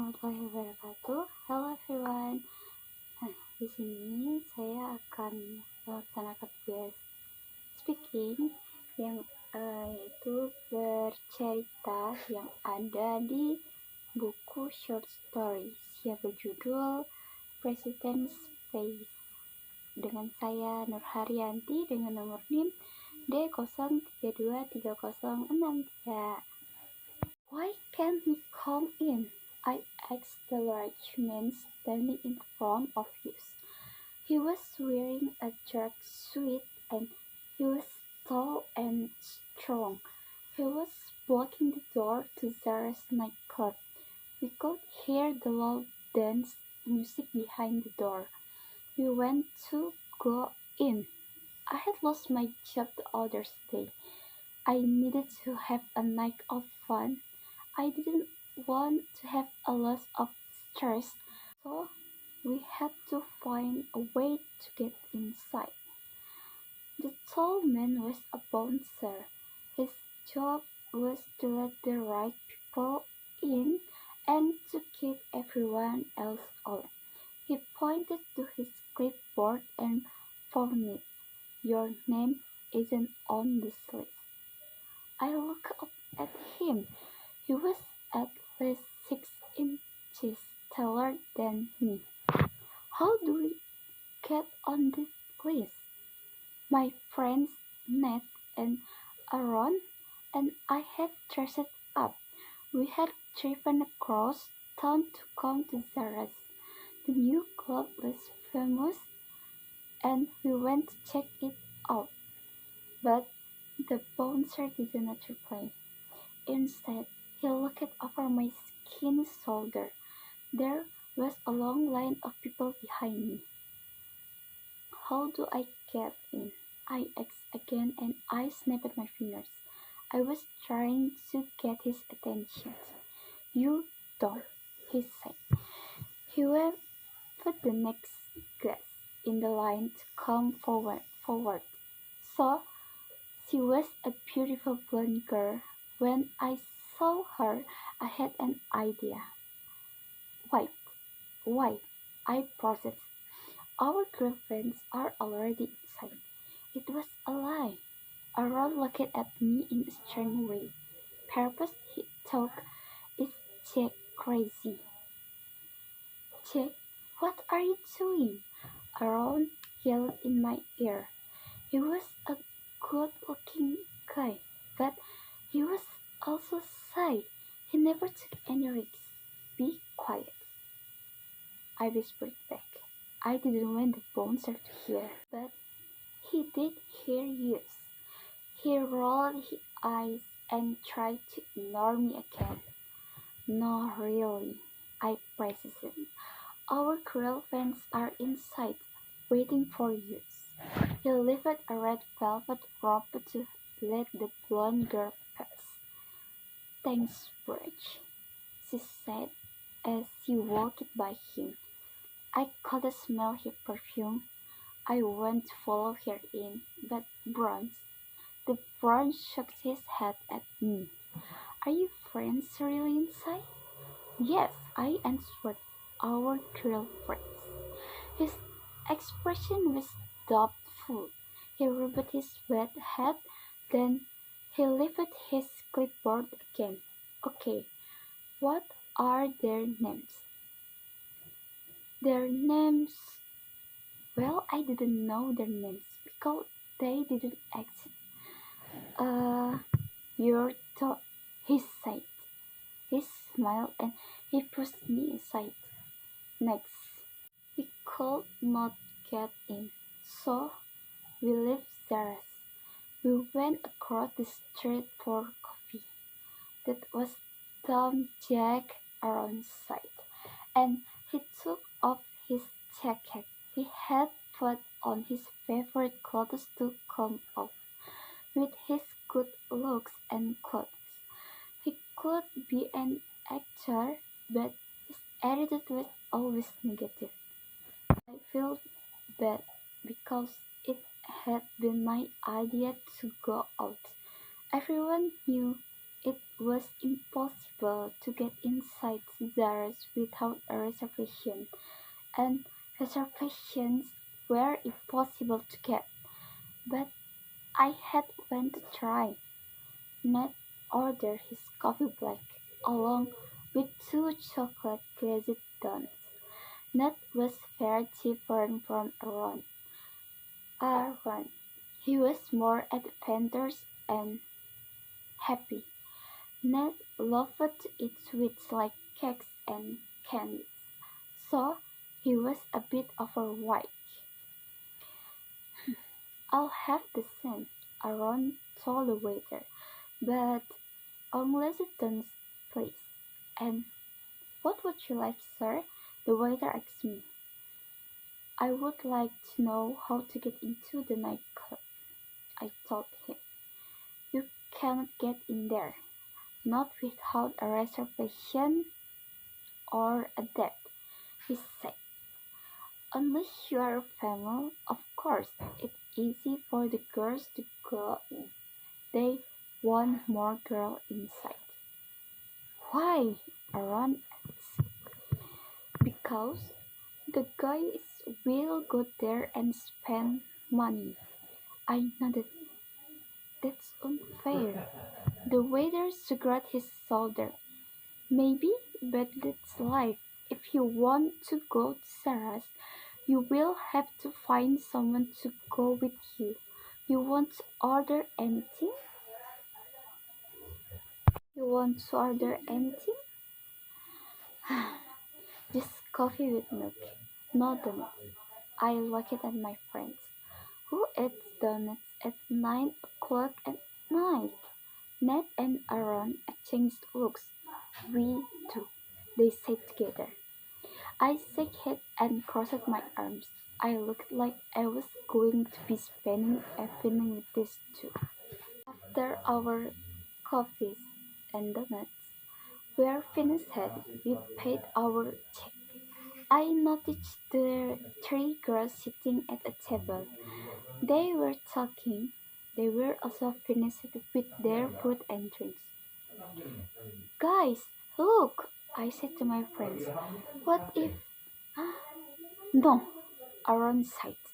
warahmatullahi wabarakatuh. Hello everyone. Di sini saya akan melaksanakan tugas speaking yang yaitu bercerita yang ada di buku short stories yang berjudul President's Space dengan saya Nur Haryanti dengan nomor NIM D03230663. Why can't we come in? I asked the large man standing in front of us. He was wearing a dark suit and he was tall and strong. He was blocking the door to Zara's nightclub. We could hear the loud dance music behind the door. We went to go in. I had lost my job the other day. I needed to have a night of fun. I didn't want to have a lot of stress, so we had to find a way to get inside. The tall man was a bouncer. His job was to let the right people in and to keep everyone else out. He pointed to his clipboard and found it. Your name isn't on this list. I looked up at him. He was at least 6 inches taller than me. How do we get on this list? My friends Ned and Aaron and I had dressed up. We had driven across town to come to Zara's. The new club was famous and we went to check it out. But the bouncer did not reply. Instead, he looked over my skinny shoulder. There was a long line of people behind me. How do I get in? I asked again and I snapped my fingers. I was trying to get his attention. You don't, he said. He waved for the next guest in the line to come forward. So, she was a beautiful blonde girl. When I saw her, I had an idea. Why? I processed. Our girlfriends are already inside. It was a lie. Aaron looked at me in a strange way. Purpose, he thought, is Jack crazy? Jack, what are you doing? Aaron yelled in my ear. He was a good-looking guy, but he was also shy. He never took any risks. Be quiet, I whispered back. I didn't want the bouncer to hear, but he did hear yes. He rolled his eyes and tried to ignore me again. No, really, I persisted. Our girlfriends are inside, waiting for you. He lifted a red velvet robe to let the blonde girl pass. Thanks, Bridge, she said as she walked by him. I could smell her perfume. I went to follow her in, but the Bronze shook his head at me. Are your friends really inside? Yes, I answered, our girlfriends. His expression was doubtful. He rubbed his wet head, then he lifted his clipboard again. Okay, what are their names? Their names? Well, I didn't know their names because they didn't exist. You're he said. He smiled and he pushed me aside. Next, we could not get in, so we left Zara's. We went across the street for coffee. That was Tom Jack Aaron's side, and he took off his jacket. He had put on his favorite clothes to come off. With his good looks and clothes, he could be an actor, but his attitude was always negative. I felt bad because it had been my idea to go out. Everyone knew It was impossible to get inside Zara's without a reservation, and reservations were impossible to get. But I had went to try. Ned ordered his coffee black, along with 2 chocolate glazed donuts. Ned was very different from Aaron. He was more adventurous and happy. Ned loved to eat sweets like cakes and candies, so he was a bit overweight. "I'll have the same," Aaron told the waiter, "but only the donuts, please." "And what would you like, sir?" the waiter asked me. "I would like to know how to get into the nightclub," I told him. "You cannot get in there, not without a reservation or a debt," he said. "Unless you are a female, of course, it's easy for the girls to go in. They want more girls inside." "Why?" Aaron asked. "Because the guys will go there and spend money." I nodded. "That's unfair." The waiter shrugged his shoulder. "Maybe, but that's life. If you want to go to Sarah's, you will have to find someone to go with you. You want to order anything? You want to order anything?" "Just coffee with milk. No donuts." I looked at my friends. "Who eats donuts at 9 o'clock at night?" Ned and Aaron exchanged looks. "We do," they said together. I shook head and crossed my arms. I looked like I was going to be spending evening with these two. After our coffees and donuts were finished, we paid our check. I noticed the 3 girls sitting at a table. They were talking. They were also finished with their food and drinks. "Guys, look!" I said to my friends. "What if—" "No," Aaron sighed,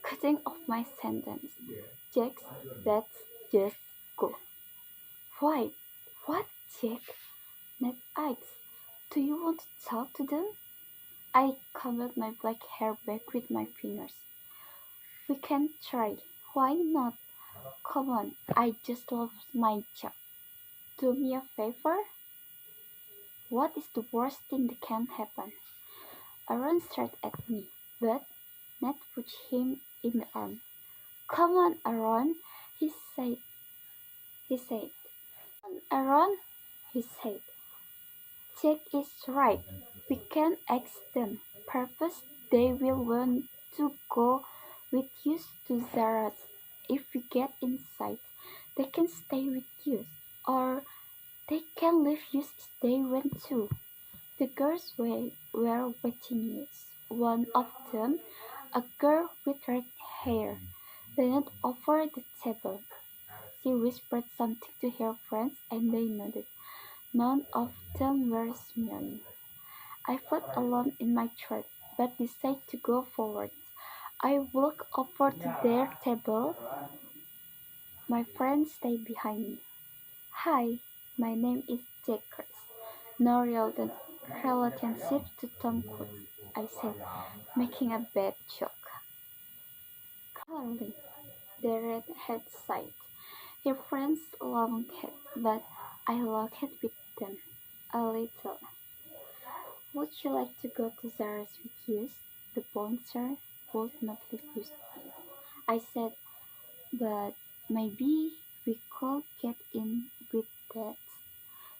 cutting off my sentence. "Jax, let's just go." "Why? What, Jack?" Ned asked. "Do you want to talk to them?" I combed my black hair back with my fingers. "We can try. Why not? Come on, I just lost my job. Do me a favor." "What is the worst thing that can happen?" Aaron stared at me, but Ned pushed him in the arm. "Come on, Aaron," he said. He said. "Aaron," he said. "Jack is right. We can ask them. Perhaps they will want to go with us to Zara's. If we get inside, they can stay with us, or they can leave us if they want to." The girls were watching us. One of them, a girl with red hair, leaned over the table. She whispered something to her friends and they nodded. None of them were smiling. I felt alone in my throat, but decided to go forward. I walked over to their table. My friend stayed behind me. "Hi, my name is Jackers. No relationship to Tom Cruise," I said, making a bad joke. "Clearly," the redhead sighed. Her friends laughed, but I laughed with them a little. "Would you like to go to Zara's with us? The bouncer would not leave us in," I said, "but maybe we could get in with that."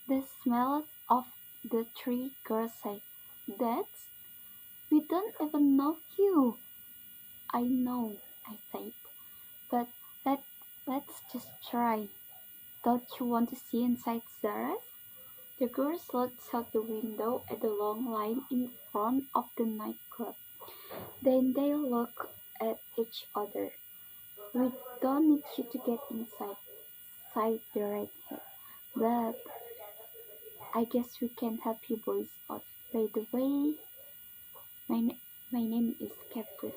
The smallest of the 3 girls said, "That? We don't even know you." "I know," I said, "but let, let's just try. Don't you want to see inside Zara's?" The girls looked out the window at the long line in front of the nightclub. Then they looked at each other. "We don't need you to get inside," sighed the redhead. But I guess we can help you boys out. By the way, my, my name is Caprice.